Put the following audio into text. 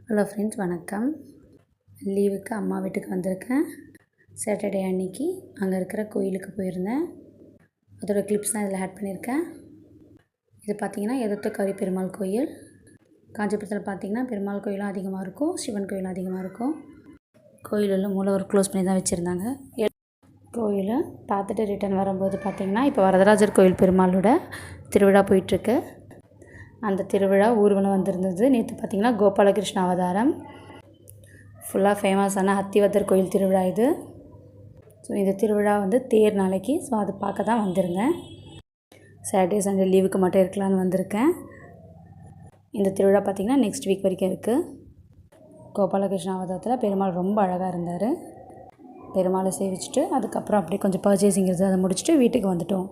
Hello friends, வணக்கம். லீவுக்கு அம்மா வீட்டுக்கு வந்திருக்கேன். சாட்டர்டே அன்னைக்கு அங்கே இருக்கிற கோயிலுக்கு போயிருந்தேன். அதோடய கிளிப்ஸ் தான் இதில் ஆட் பண்ணியிருக்கேன். இது பார்த்திங்கன்னா எதத்துக்காரி பெருமாள் கோயில். காஞ்சிபுரத்தில் பார்த்திங்கன்னா பெருமாள் கோயிலும் அதிகமாக இருக்கும், சிவன் கோயிலும் அதிகமாக இருக்கும். கோயிலில் மூலவர் க்ளோஸ் பண்ணி தான் வச்சுருந்தாங்க. கோயிலை பார்த்துட்டு ரிட்டர்ன் வரும்போது பார்த்திங்கன்னா இப்போ வரதராஜர் கோயில் பெருமாளோட திருவிழா போயிட்டுருக்கு. அந்த திருவிழா ஊர்வலம் வந்திருந்தது. நேற்று பார்த்திங்கன்னா கோபாலகிருஷ்ண அவதாரம். ஃபுல்லாக ஃபேமஸான அத்திவரதர் கோயில் திருவிழா இது. ஸோ இந்த திருவிழா தேர் நாளைக்கு. ஸோ அது பார்க்க தான் வந்திருந்தேன். சாட்டர்டே சண்டே லீவுக்கு மட்டும் இருக்கலான்னு வந்திருக்கேன். இந்த திருவிழா பார்த்திங்கன்னா நெக்ஸ்ட் வீக் வரைக்கும் இருக்குது. கோபாலகிருஷ்ண அவதாரத்தில் பெருமாள் ரொம்ப அழகாக இருந்தார். பெருமாளை சேவிச்சுட்டு அதுக்கப்புறம் அப்படியே கொஞ்சம் பர்ச்சேசிங் அதை முடிச்சுட்டு வீட்டுக்கு வந்துட்டோம்.